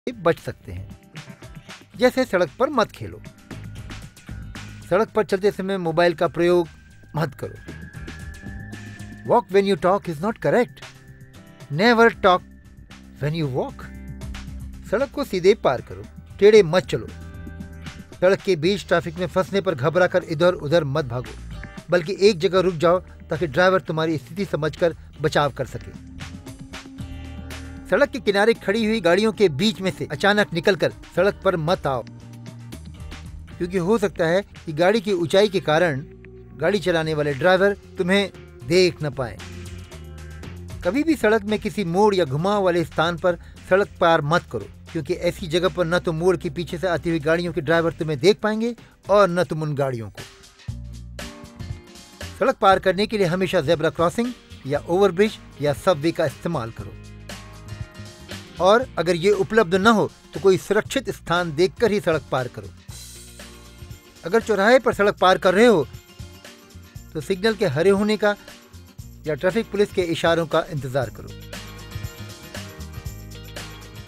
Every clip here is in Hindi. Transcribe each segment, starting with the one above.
बच सकते हैं। जैसे सड़क पर मत खेलो, सड़क पर चलते समय मोबाइल का प्रयोग मत करो। Walk when you talk is not correct, never talk when you walk. सड़क को सीधे पार करो, टेढ़े मत चलो। सड़क के बीच ट्रैफिक में फंसने पर घबराकर इधर उधर मत भागो, बल्कि एक जगह रुक जाओ ताकि ड्राइवर तुम्हारी स्थिति समझकर बचाव कर सके। सड़क के किनारे खड़ी हुई गाड़ियों के बीच में से अचानक निकलकर सड़क पर मत आओ, क्योंकि हो सकता है कि गाड़ी की ऊंचाई के कारण गाड़ी चलाने वाले ड्राइवर तुम्हें देख न पाए। कभी भी सड़क में किसी मोड़ या घुमाव वाले स्थान पर सड़क पार मत करो, क्योंकि ऐसी जगह पर न तो मोड़ के पीछे से आती हुई गाड़ियों के ड्राइवर तुम्हें देख पाएंगे और न तुम उन गाड़ियों को। सड़क पार करने के लिए हमेशा ज़ेब्रा क्रॉसिंग या ओवरब्रिज या सबवे का इस्तेमाल करो, और अगर ये उपलब्ध न हो तो कोई सुरक्षित स्थान देखकर ही सड़क पार करो। अगर चौराहे पर सड़क पार कर रहे हो तो सिग्नल के हरे होने का या ट्रैफिक पुलिस के इशारों का इंतजार करो।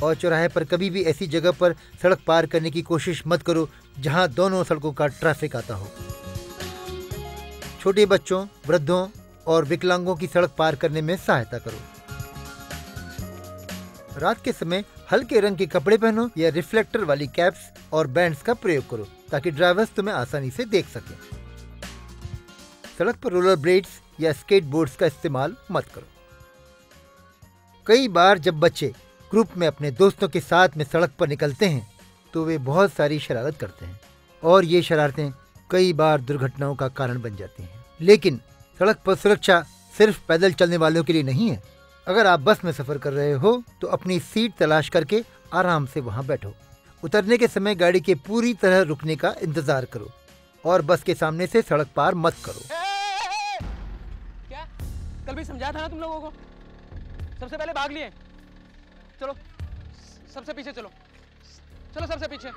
और चौराहे पर कभी भी ऐसी जगह पर सड़क पार करने की कोशिश मत करो जहां दोनों सड़कों का ट्रैफिक आता हो। छोटे बच्चों, वृद्धों और विकलांगों की सड़क पार करने में सहायता करो। रात के समय हल्के रंग के कपड़े पहनो या रिफ्लेक्टर वाली कैप्स और बैंड्स का प्रयोग करो ताकि ड्राइवर्स तुम्हें आसानी से देख सकें। सड़क पर रोलर ब्लेड्स या स्केट बोर्ड्स का इस्तेमाल मत करो। कई बार जब बच्चे ग्रुप में अपने दोस्तों के साथ में सड़क पर निकलते हैं तो वे बहुत सारी शरारत करते हैं, और ये शरारतें कई बार दुर्घटनाओं का कारण बन जाती हैं। लेकिन सड़क पर सुरक्षा सिर्फ पैदल चलने वालों के लिए नहीं है। अगर आप बस में सफर कर रहे हो तो अपनी सीट तलाश करके आराम से वहां बैठो। उतरने के समय गाड़ी के पूरी तरह रुकने का इंतजार करो और बस के सामने से सड़क पार मत करो। क्या कल भी समझाया था ना तुम लोगों को? सबसे पहले भाग लिए, चलो सबसे पीछे चलो, चलो सबसे पीछे।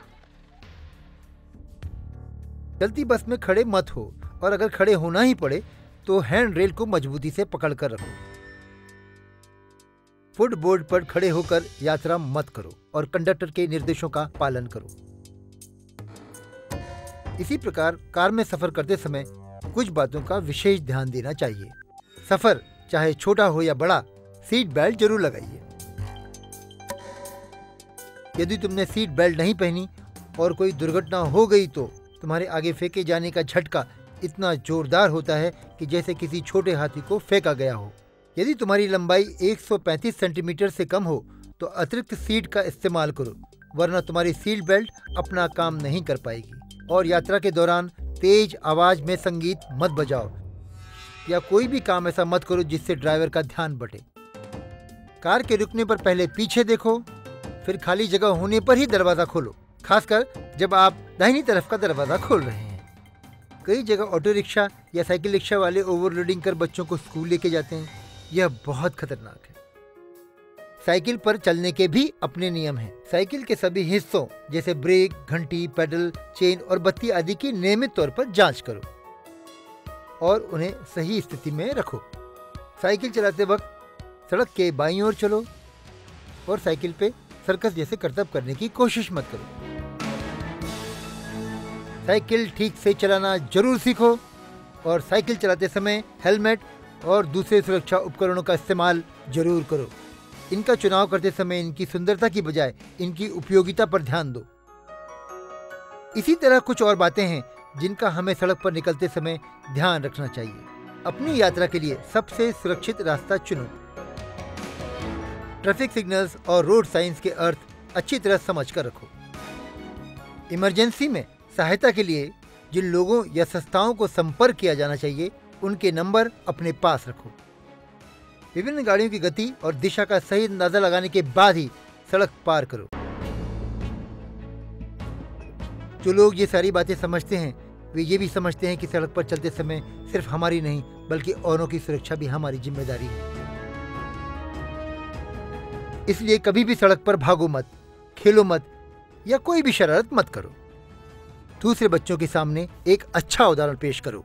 चलती बस में खड़े मत हो, और अगर खड़े होना ही पड़े तो हैंड रेल को मजबूती से पकड़कर रखो। फुटबोर्ड पर खड़े होकर यात्रा मत करो और कंडक्टर के निर्देशों का पालन करो। इसी प्रकार कार में सफर करते समय कुछ बातों का विशेष ध्यान देना चाहिए। सफर चाहे छोटा हो या बड़ा, सीट बेल्ट जरूर लगाइए। यदि तुमने सीट बेल्ट नहीं पहनी और कोई दुर्घटना हो गई तो तुम्हारे आगे फेंके जाने का झटका इतना जोरदार होता है कि जैसे किसी छोटे हाथी को फेंका गया हो। यदि तुम्हारी लंबाई 135 सेंटीमीटर से कम हो तो अतिरिक्त सीट का इस्तेमाल करो, वरना तुम्हारी सीट बेल्ट अपना काम नहीं कर पाएगी। और यात्रा के दौरान तेज आवाज में संगीत मत बजाओ या कोई भी काम ऐसा मत करो जिससे ड्राइवर का ध्यान बटे। कार के रुकने पर पहले पीछे देखो, फिर खाली जगह होने पर ही दरवाजा खोलो, खासकर जब आप दाहिनी तरफ का दरवाजा खोल रहे हैं। कई जगह ऑटो रिक्शा या साइकिल रिक्शा वाले ओवरलोडिंग कर बच्चों को स्कूल लेके जाते हैं। यह बहुत खतरनाक है। साइकिल पर चलने के भी अपने नियम हैं। साइकिल के सभी हिस्सों जैसे ब्रेक, घंटी, पेडल, चेन और बत्ती आदि की नियमित तौर पर जांच करो और उन्हें सही स्थिति में रखो। साइकिल चलाते वक्त सड़क के बाईं ओर चलो और साइकिल पे सर्कस जैसे करतब करने की कोशिश मत करो। साइकिल ठीक से चलाना जरूर सीखो और साइकिल चलाते समय हेलमेट और दूसरे सुरक्षा उपकरणों का इस्तेमाल जरूर करो। इनका चुनाव करते समय इनकी सुंदरता की बजाय इनकी उपयोगिता पर ध्यान दो। इसी तरह कुछ और बातें हैं जिनका हमें सड़क पर निकलते समय ध्यान रखना चाहिए। अपनी यात्रा के लिए सबसे सुरक्षित रास्ता चुनो। ट्रैफिक सिग्नल्स और रोड साइंस के अर्थ अच्छी तरह समझ कर रखो। इमरजेंसी में सहायता के लिए जिन लोगों या संस्थाओं को संपर्क किया जाना चाहिए उनके नंबर अपने पास रखो। विभिन्न गाड़ियों की गति और दिशा का सही अंदाजा लगाने के बाद ही सड़क पार करो। जो लोग ये सारी बातें समझते हैं वे ये भी समझते हैं कि सड़क पर चलते समय सिर्फ हमारी नहीं बल्कि औरों की सुरक्षा भी हमारी जिम्मेदारी है। इसलिए कभी भी सड़क पर भागो मत, खेलो मत या कोई भी शरारत मत करो। दूसरे बच्चों के सामने एक अच्छा उदाहरण पेश करो।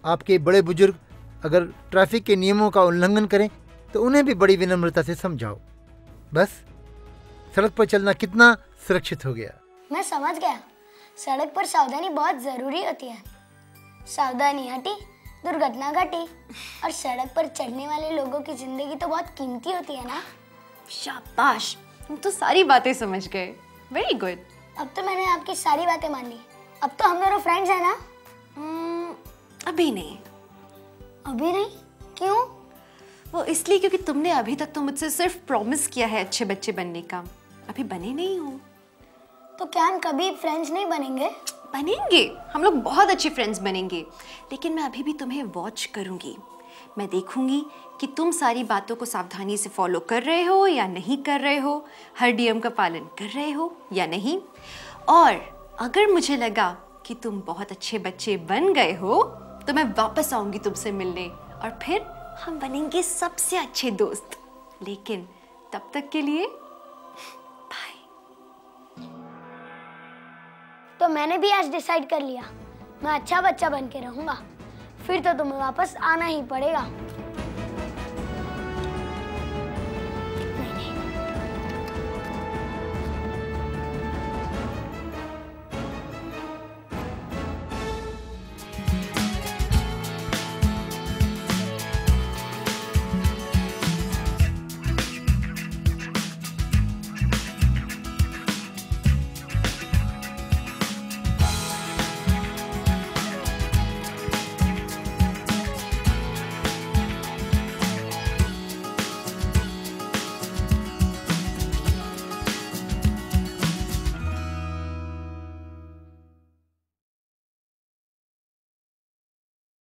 आपके बड़े बुजुर्ग अगर ट्रैफिक के नियमों का उल्लंघन करें तो उन्हें भी बड़ी विनम्रता से समझाओ। बस सड़क पर चलना कितना सुरक्षित हो गया। मैं समझ गया, सड़क पर सावधानी बहुत जरूरी होती है। सावधानी हटी, दुर्घटना घटी। और सड़क पर चढ़ने वाले लोगों की जिंदगी तो बहुत कीमती होती है ना। शाबाश, तुम तो सारी बातें समझ गए। Very good. अब तो मैंने आपकी सारी बातें मान ली। अब तो हम दोनों फ्रेंड्स हैं ना? अभी नहीं। अभी नहीं? क्यों? वो इसलिए क्योंकि तुमने अभी तक तो मुझसे सिर्फ प्रॉमिस किया है अच्छे बच्चे बनने का, अभी बने नहीं हो। तो क्या हम कभी फ्रेंड्स नहीं बनेंगे? बनेंगे, हम लोग बहुत अच्छे फ्रेंड्स बनेंगे। लेकिन मैं अभी भी तुम्हें वॉच करूंगी। मैं देखूंगी कि तुम सारी बातों को सावधानी से फॉलो कर रहे हो या नहीं कर रहे हो, हर नियम का पालन कर रहे हो या नहीं। और अगर मुझे लगा कि तुम बहुत अच्छे बच्चे बन गए हो तो मैं वापस आऊंगी तुमसे मिलने और फिर हम बनेंगे सबसे अच्छे दोस्त। लेकिन तब तक के लिए बाय। तो मैंने भी आज डिसाइड कर लिया, मैं अच्छा बच्चा बन के रहूंगा। फिर तो तुम्हें वापस आना ही पड़ेगा।